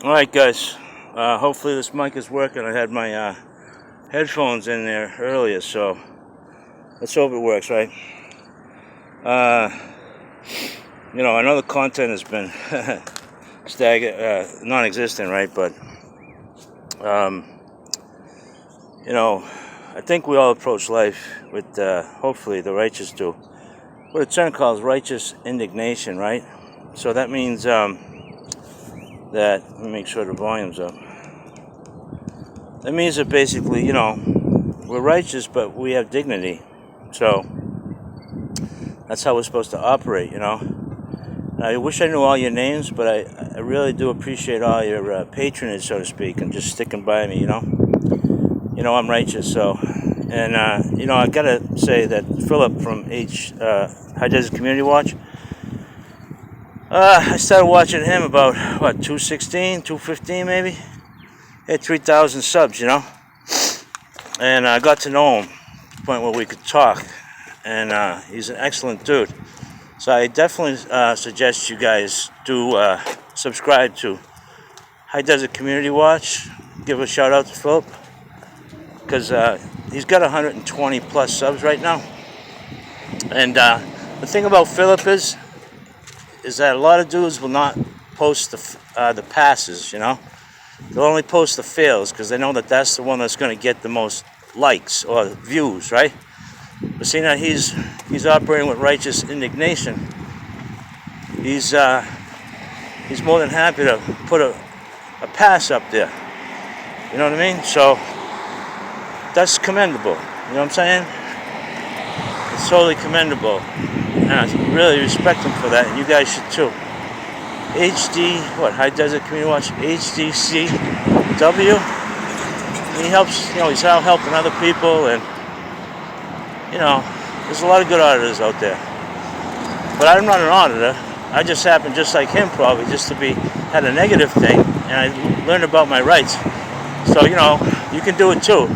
All right, guys. Hopefully this mic is working. I had my headphones in there earlier, so let's hope it works, right? I know the content has been non-existent, right? But I think we all approach life with, hopefully, the righteous do, what a term calls righteous indignation, right? So that means that, let me make sure the volume's up. That means that basically, we're righteous, but we have dignity. So that's how we're supposed to operate, And I wish I knew all your names, but I really do appreciate all your patronage, so to speak, and just sticking by me, I'm righteous, so. And, I gotta say that Philip from High Desert Community Watch, I started watching him about, 216, 215 maybe? He had 3,000 subs, And I got to know him to the point where we could talk. And he's an excellent dude. So I definitely suggest you guys do subscribe to High Desert Community Watch. Give a shout out to Philip. Because he's got 120 plus subs right now. And the thing about Philip is that a lot of dudes will not post the passes, They'll only post the fails because they know that that's the one that's going to get the most likes or views, right? But seeing that he's operating with righteous indignation, he's more than happy to put a pass up there. You know what I mean? So that's commendable. You know what I'm saying? It's totally commendable. And I really respect him for that, and you guys should too. High Desert Community Watch, HDCW. He helps, he's out helping other people, and, there's a lot of good auditors out there. But I'm not an auditor. I just happen, just like him probably, just to had a negative thing, and I learned about my rights. So, you can do it too.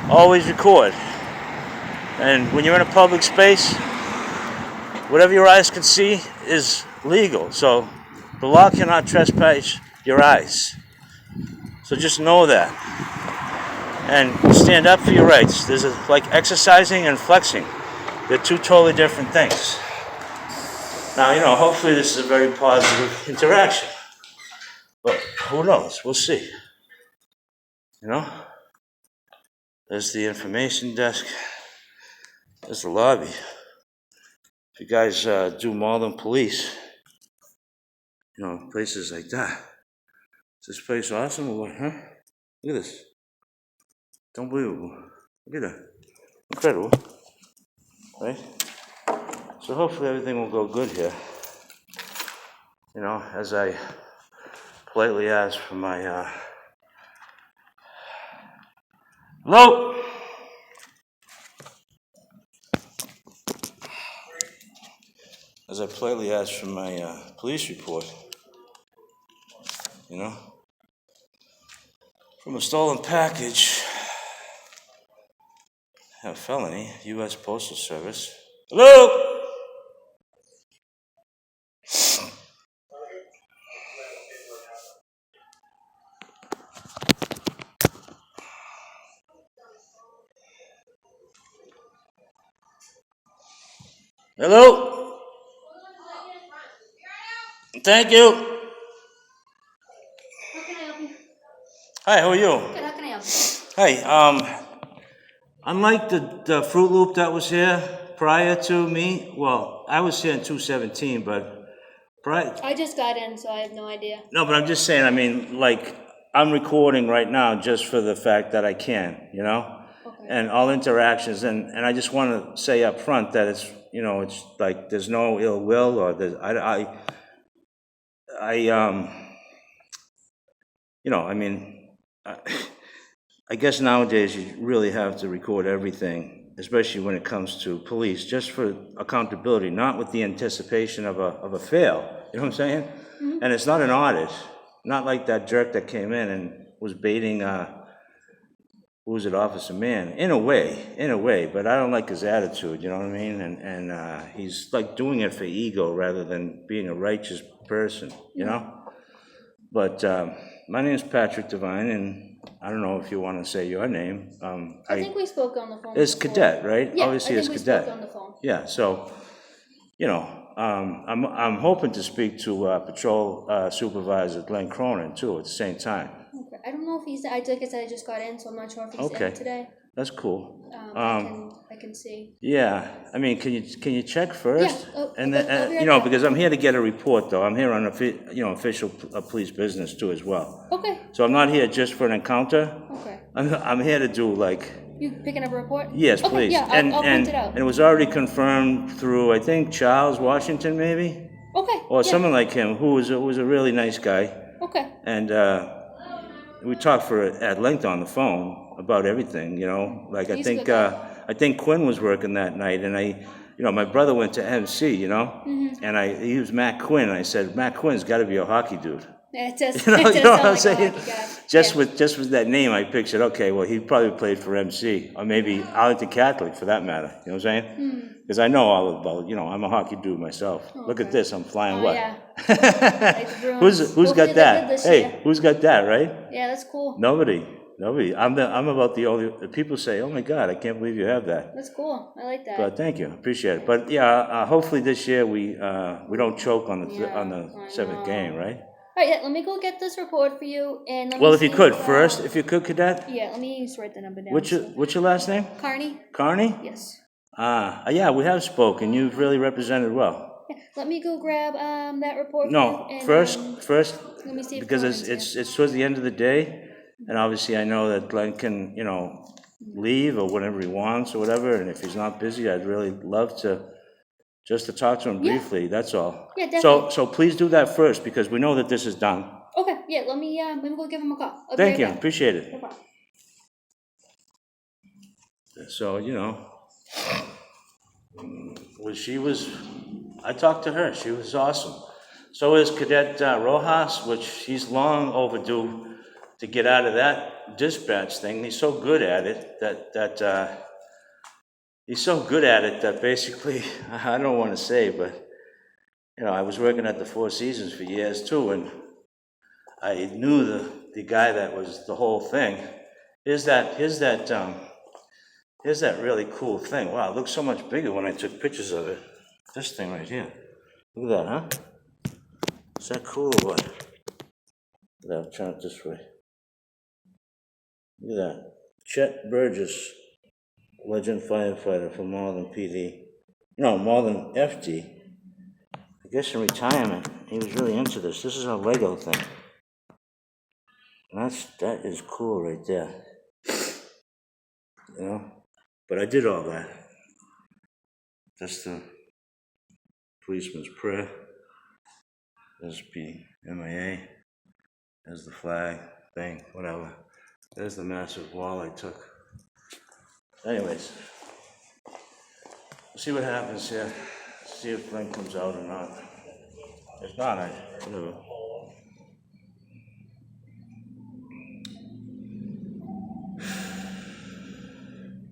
Always record. And when you're in a public space, whatever your eyes can see is legal. So the law cannot trespass your eyes. So just know that. And stand up for your rights. There's like exercising and flexing. They're two totally different things. Now, hopefully this is a very positive interaction. But who knows? We'll see. There's the information desk. There's the lobby. If you guys do Malden Police, places like that. Is this place awesome or what, huh? Look at this. Unbelievable. Look at that. Incredible. Right? So hopefully everything will go good here. As I politely ask for my, hello? As I politely ask for my police report, from a stolen package, a felony, U.S. Postal Service. Hello? Hello? Thank you. How can I help you? Hi, how are you? Good, how can I help you? Hey, unlike the Fruit Loop that was here prior to me, well, I was here in 217, but I just got in, so I have no idea. No, but I'm just saying, I'm recording right now just for the fact that I can, Okay. And all interactions, and I just want to say up front that it's, it's like there's no ill will, or there's, I guess nowadays you really have to record everything, especially when it comes to police, just for accountability, not with the anticipation of a fail. You know what I'm saying? Mm-hmm. And it's not an audit, not like that jerk that came in and was baiting. Who was it, Officer Mann? In a way, but I don't like his attitude. You know what I mean? And he's like doing it for ego rather than being a righteous person. But my name is Patrick Devine, and I don't know if you want to say your name. I think we spoke on the phone. It's before. Cadet, right? Yeah, Obviously, I think it's we Cadet. spoke on the phone. Yeah, so, I'm hoping to speak to Patrol Supervisor Glenn Cronin, too, at the same time. Okay. I don't know if he's. Like I said, I just got in, so I'm not sure if he's in today. That's cool. I can see. Yeah, I mean, can you check first? Yeah, And I'll then, be right back. because I'm here to get a report, though. I'm here on official police business too, as well. Okay. So I'm not here just for an encounter. Okay. I'm here to do You picking up a report? Yes, okay, please. Yeah, I'll print it out. And it was already confirmed through, I think, Charles Washington, maybe, Okay. or someone like him, who was a really nice guy. Okay. And we talked at length on the phone about everything. Like I think Quinn was working that night, and my brother went to MC, and he was Matt Quinn. And I said, Matt Quinn's got to be a hockey dude. Yeah, it does. You know what I'm saying? Just with that name, I pictured, okay, well, he probably played for MC, or maybe Arlington Catholic, for that matter. You know what I'm saying? Because I know all about, I'm a hockey dude myself. Okay. Look at this, I'm flying what? Yeah. Who's got that? Hey, who's got that, right? Yeah, that's cool. Nobody. I'm about the only. People say, "Oh my God, I can't believe you have that." That's cool. I like that. But thank you, appreciate it. But yeah, hopefully this year we don't choke on the seventh game, right? All right, let me go get this report for you, and if you could first, if you could, Cadet. Yeah, let me just write the number down. What's your last name? Carney. Carney? Yes. Yeah, we have spoken. You've really represented well. Yeah, let me go grab that report. No, first. Let me see if because it's towards the end of the day, and obviously I know that Glenn can leave or whenever he wants or whatever, and if he's not busy, I'd really love to talk to him briefly. That's all. Yeah, definitely. So please do that first, because we know that this is done. Okay. Yeah. Let me go give him a call. Thank you. Appreciate it. No problem. So I talked to her. She was awesome. So is Cadet Rojas, which he's long overdue to get out of that dispatch thing. He's so good at it that basically, I don't want to say, but I was working at the Four Seasons for years too, and I knew the guy that was the whole thing. Here's that really cool thing. Wow, it looks so much bigger when I took pictures of it. This thing right here. Look at that, huh? Is that cool or what? I'll turn it this way. Look at that. Chet Burgess, legend firefighter from Malden PD. No, Malden FD. I guess in retirement, he was really into this. This is a Lego thing. And that is cool right there. But I did all that. That's the policeman's prayer. There's MIA. There's the flag thing, whatever. There's the massive wall I took. Anyways, we'll see what happens here. See if Glenn comes out or not. If not, whatever.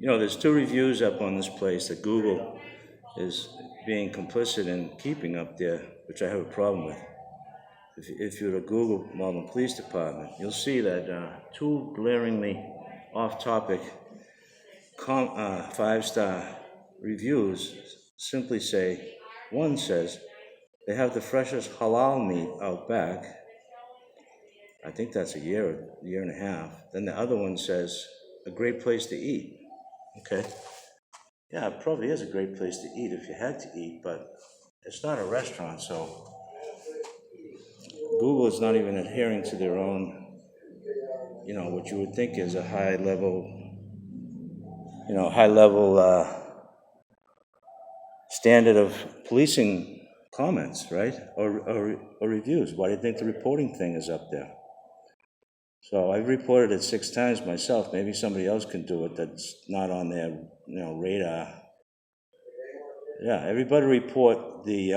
There's 2 reviews up on this place that Google is being complicit in keeping up there, which I have a problem with. If you were to Google Malden Police Department, you'll see that 2 glaringly off-topic 5-star reviews simply say, one says, they have the freshest halal meat out back. I think that's a year and a half. Then the other one says, a great place to eat. Okay. Yeah, it probably is a great place to eat if you had to eat, but it's not a restaurant, so Google is not even adhering to their own, what you would think is a high level standard of policing comments, right? Or reviews. Why do you think the reporting thing is up there? So I've reported it 6 times myself. Maybe somebody else can do it that's not on their, radar. Yeah, everybody report the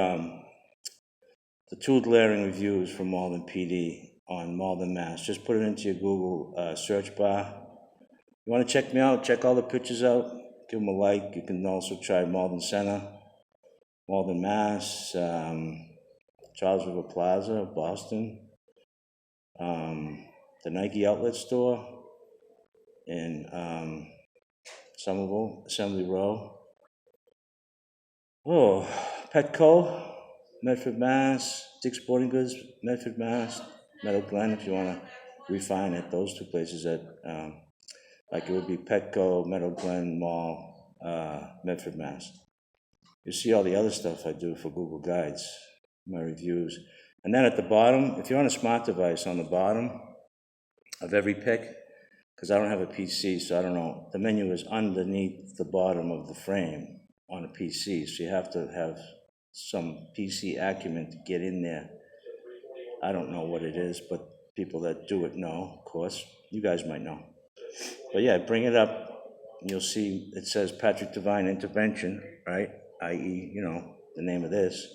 2 glaring reviews from Malden PD on Malden, Mass. Just put it into your Google search bar. You want to check me out? Check all the pictures out. Give them a like. You can also try Malden Center, Malden, Mass, Charles River Plaza, Boston. the Nike outlet store in Somerville, Assembly Row. Oh, Petco, Medford, Mass. Dick's Sporting Goods, Medford, Mass. Meadow Glen, if you want to refine it. Those two places that, like it would be Petco, Meadow Glen Mall, Medford, Mass. You see all the other stuff I do for Google Guides, my reviews. And then at the bottom, if you're on a smart device, on the bottom of every pick, because I don't have a PC, so I don't know, the menu is underneath the bottom of the frame on a PC, so you have to have some PC acumen to get in there. I don't know what it is, but people that do it know, of course. You guys might know. But yeah, bring it up, and you'll see it says Patrick Devine Intervention, right? i.e., the name of this.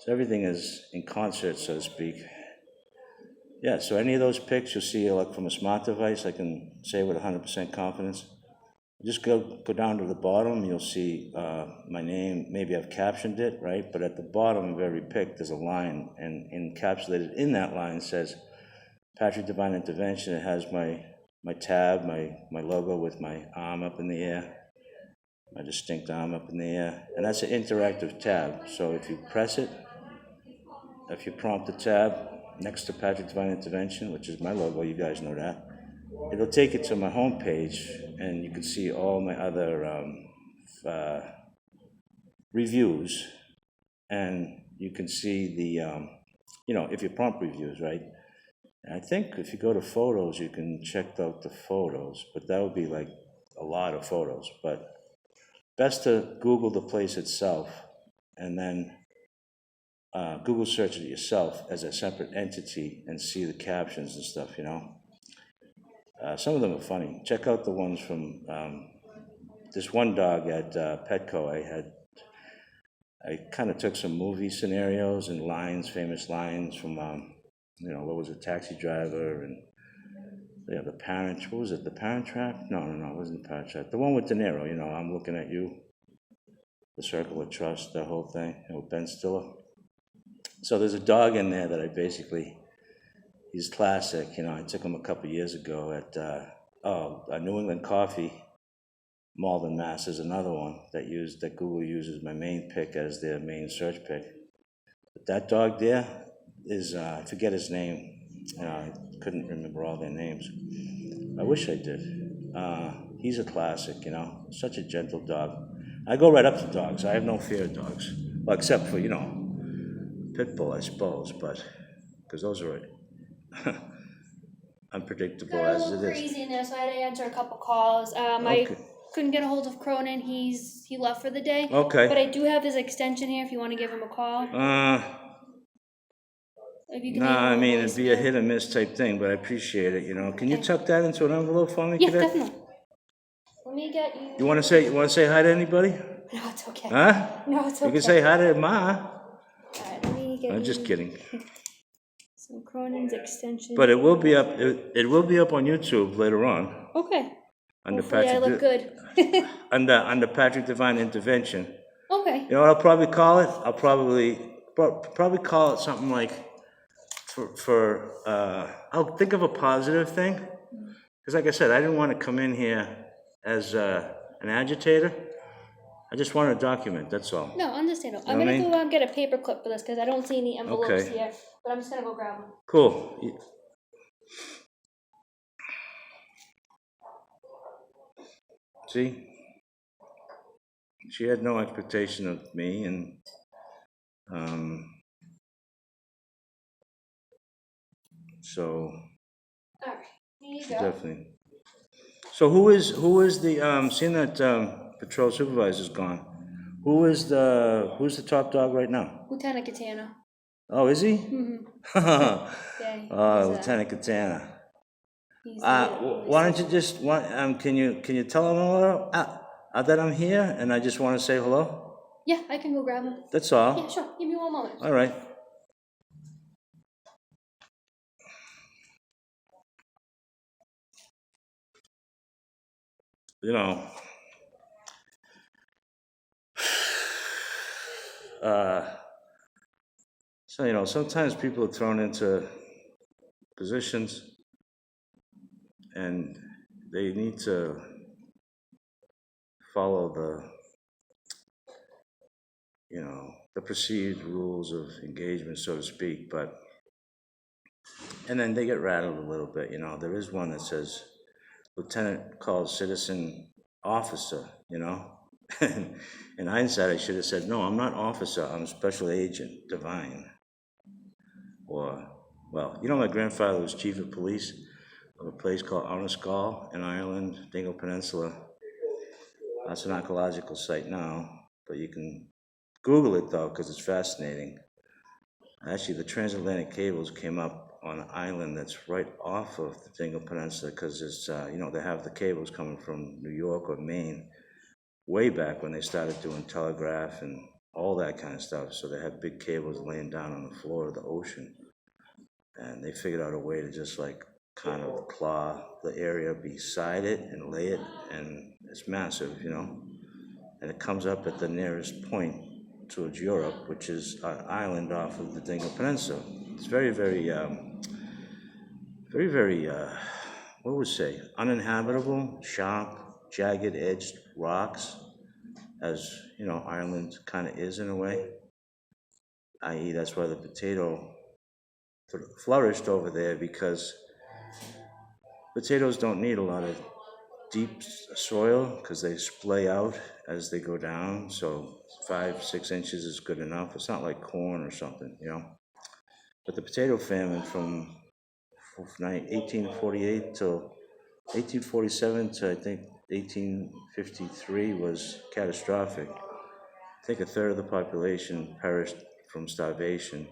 So everything is in concert, so to speak. Yeah, so any of those picks you'll see, like from a smart device, I can say with 100% confidence. Just go down to the bottom, you'll see my name. Maybe I've captioned it, right? But at the bottom of every pick, there's a line, and encapsulated in that line says Patrick Devine Intervention. It has my tab, my logo with my arm up in the air, my distinct arm up in the air, and that's an interactive tab. So if you press it, if you prompt the tab next to Patrick Devine Intervention, which is my logo, you guys know that, it'll take you to my homepage, and you can see all my other reviews, and you can see the, if you prompt reviews, right? And I think if you go to photos, you can check out the photos, but that would be like a lot of photos. But best to Google the place itself, and then Google search it yourself as a separate entity and see the captions and stuff, Some of them are funny. Check out the ones from this one dog at Petco. I kind of took some movie scenarios and lines, famous lines from, what was it, Taxi Driver, and the Parent, what was it, The Parent Trap? No, it wasn't The Parent Trap. The one with De Niro, I'm Looking at You, The Circle of Trust, that whole thing, with Ben Stiller. So there's a dog in there that he's classic. I took him a couple years ago at New England Coffee, Malden, Mass. Is another one that Google uses my main pick as their main search pick. But that dog there is, I forget his name. I couldn't remember all their names. I wish I did. He's a classic, such a gentle dog. I go right up to dogs. I have no fear of dogs. Well, except for, pit bull, I suppose, but because those are unpredictable Got a as little it is. crazy in there, so I had to answer a couple calls. Okay. I couldn't get a hold of Cronin. He left for the day. Okay. But I do have his extension here if you want to give him a call. If you can Nah, I leave him a mean, it'd be a voicemail. hit or miss type thing, but I appreciate it, Can you tuck that into an envelope for me, Yeah, Cadet? definitely. Let me get you. You want to say hi to anybody? No, it's okay. Huh? No, it's okay. You can say hi to Ma. Alright, let me get I'm just kidding. some Cronin's extension. But it will be up. It will be up on YouTube later on. Okay. Under Hopefully I look good. under Patrick Devine Intervention. Okay. You know what I'll probably call it? I'll probably call it something like I'll think of a positive thing. Because like I said, I didn't want to come in here as an agitator. I just wanted to document, that's all. No, understandable. You I'm know going to what I go out and get a paper clip for this because I don't see any envelopes Okay. here. But I'm just going to go grab one. Cool. See? She had no expectation of me, and so Alright, here you she go. definitely. So who is the seeing that patrol supervisor's gone? Who's the top dog right now? Lieutenant Katana. Oh, is he? Mm-hmm. Yeah. Lieutenant Katana. Why don't you just can you tell him hello that I'm here and I just want to say hello? Yeah, I can go grab him. That's all. Yeah, sure. Give me one moment. All right. So sometimes people are thrown into positions, and they need to follow the perceived rules of engagement, so to speak. And then they get rattled a little bit. There is one that says lieutenant called citizen officer. In hindsight, I should have said, no, I'm not officer, I'm special agent divine. Or, well, my grandfather was chief of police of a place called Arniscall in Ireland, Dingle Peninsula. That's an archaeological site now, but you can Google it though, because it's fascinating. Actually, the transatlantic cables came up on an island that's right off of the Dingle Peninsula, because it's, they have the cables coming from New York or Maine way back when they started doing telegraph and all that kind of stuff. So they had big cables laying down on the floor of the ocean. And they figured out a way to just like kind of claw the area beside it and lay it, and it's massive, and it comes up at the nearest point towards Europe, which is an island off of the Dingle Peninsula. It's very, very, very, very, what would we say, uninhabitable, sharp, jagged-edged rocks, as, Ireland kind of is in a way, i.e. that's why the potato flourished over there, because potatoes don't need a lot of deep soil because they splay out as they go down, so 5-6 inches is good enough. It's not like corn or something, But the potato famine from 1848 till 1847 to I think 1853 was catastrophic. I think a third of the population perished from starvation.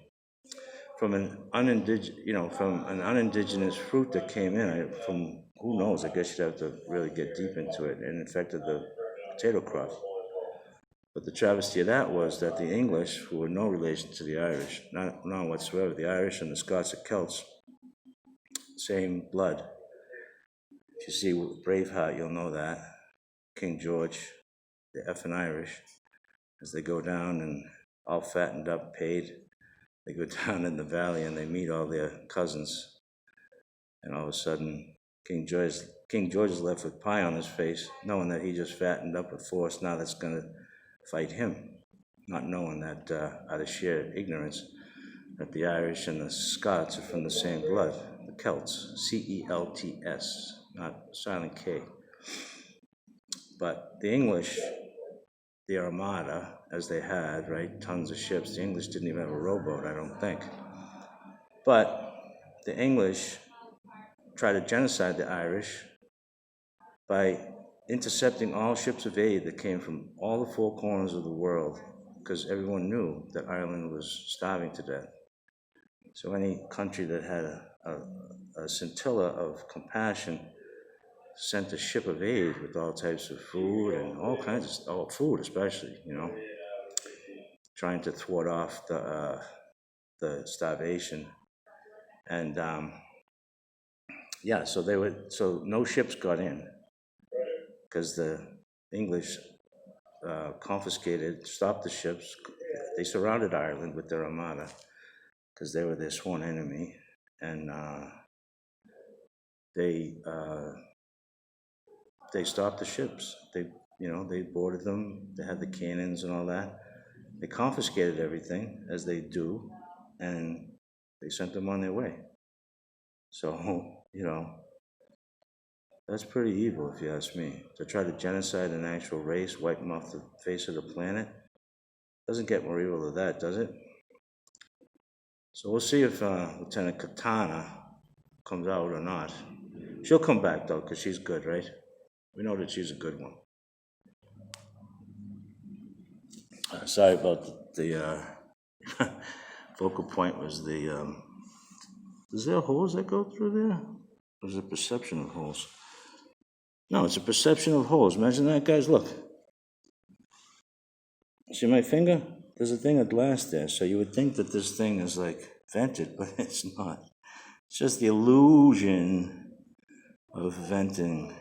From an unindigenous fruit that came in, from who knows, I guess you'd have to really get deep into it, and infected the potato crop. But the travesty of that was that the English, who were no relation to the Irish, none whatsoever, the Irish and the Scots are Celts, same blood. If you see Braveheart, you'll know that. King George, the effing Irish, as they go down and all fattened up, paid, they go down in the valley and they meet all their cousins. And all of a sudden, King George is left with pie on his face, knowing that he just fattened up a force now that's going to fight him, not knowing that out of sheer ignorance that the Irish and the Scots are from the same blood, the Celts, C-E-L-T-S, not silent K. But the English, the Armada, as they had, right, tons of ships. The English didn't even have a rowboat, I don't think. But the English tried to genocide the Irish by intercepting all ships of aid that came from all the four corners of the world, because everyone knew that Ireland was starving to death. So any country that had a scintilla of compassion sent a ship of aid with all types of food and all kinds of stuff, food especially, trying to thwart off the starvation. And so no ships got in because the English stopped the ships. They surrounded Ireland with their armada because they were their sworn enemy, and they stopped the ships. They boarded them. They had the cannons and all that. They confiscated everything, as they do, and they sent them on their way. So, that's pretty evil, if you ask me. To try to genocide an actual race, wipe them off the face of the planet, doesn't get more evil than that, does it? So we'll see if Lieutenant Katana comes out or not. She'll come back, though, because she's good, right? We know that she's a good one. Sorry about the focal point was the... is there holes that go through there? Or is it a perception of holes? No, it's a perception of holes. Imagine that, guys. Look. See my finger? There's a thing of glass there. So you would think that this thing is like vented, but it's not. It's just the illusion of venting.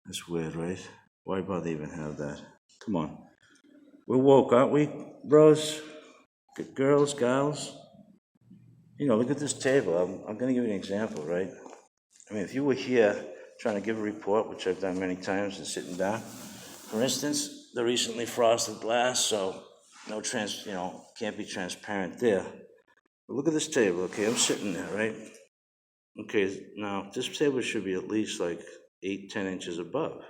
That's weird, right? Why bother even have that? Come on. We're woke, aren't we, bros? Good girls, gals? You know, look at this table. I'm going to give you an example, right? I mean, if you were here trying to give a report, which I've done many times, and sitting down, for instance, the recently frosted glass, so no can't be transparent there. But look at this table, okay? I'm sitting there, right? Okay, now this table should be at least like 8, 10 inches above.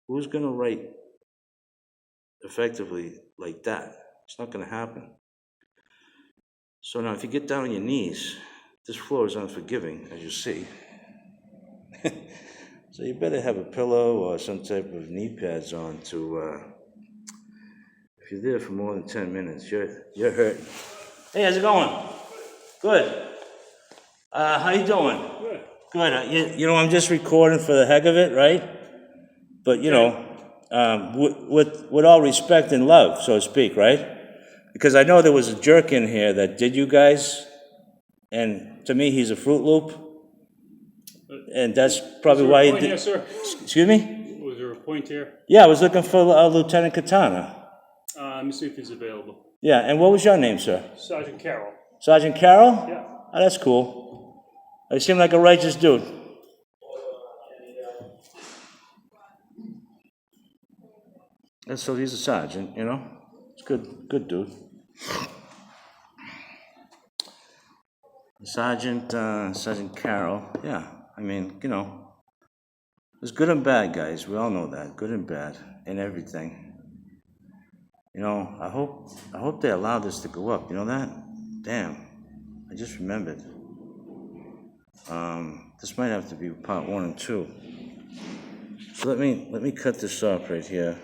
Who's going to write effectively like that? It's not going to happen. So now if you get down on your knees, this floor is unforgiving, as you see. So you better have a pillow or some type of knee pads on to, if you're there for more than 10 minutes, you're hurting. Hey, how's it going? Good. How you doing? Good. Good. You know, I'm just recording for the heck of it, right? But, you know, with all respect and love, so to speak, right? Because I know there was a jerk in here that did you guys, and to me, he's a Fruit Loop. And that's probably why Was there a point here, sir? Excuse me? Was there a point here? Yeah, I was looking for Lieutenant Katana. Let me see if he's available. Yeah, and what was your name, sir? Sergeant Carroll. Sergeant Carroll? Yeah. Oh, that's cool. You seem like a righteous dude. And so he's a sergeant, you know? It's good dude. Sergeant Carroll, yeah. I mean, you know, there's good and bad, guys. We all know that. Good and bad in everything. You know, I hope they allow this to go up. You know that? Damn. I just remembered. This might have to be part 1 and 2. So let me cut this off right here.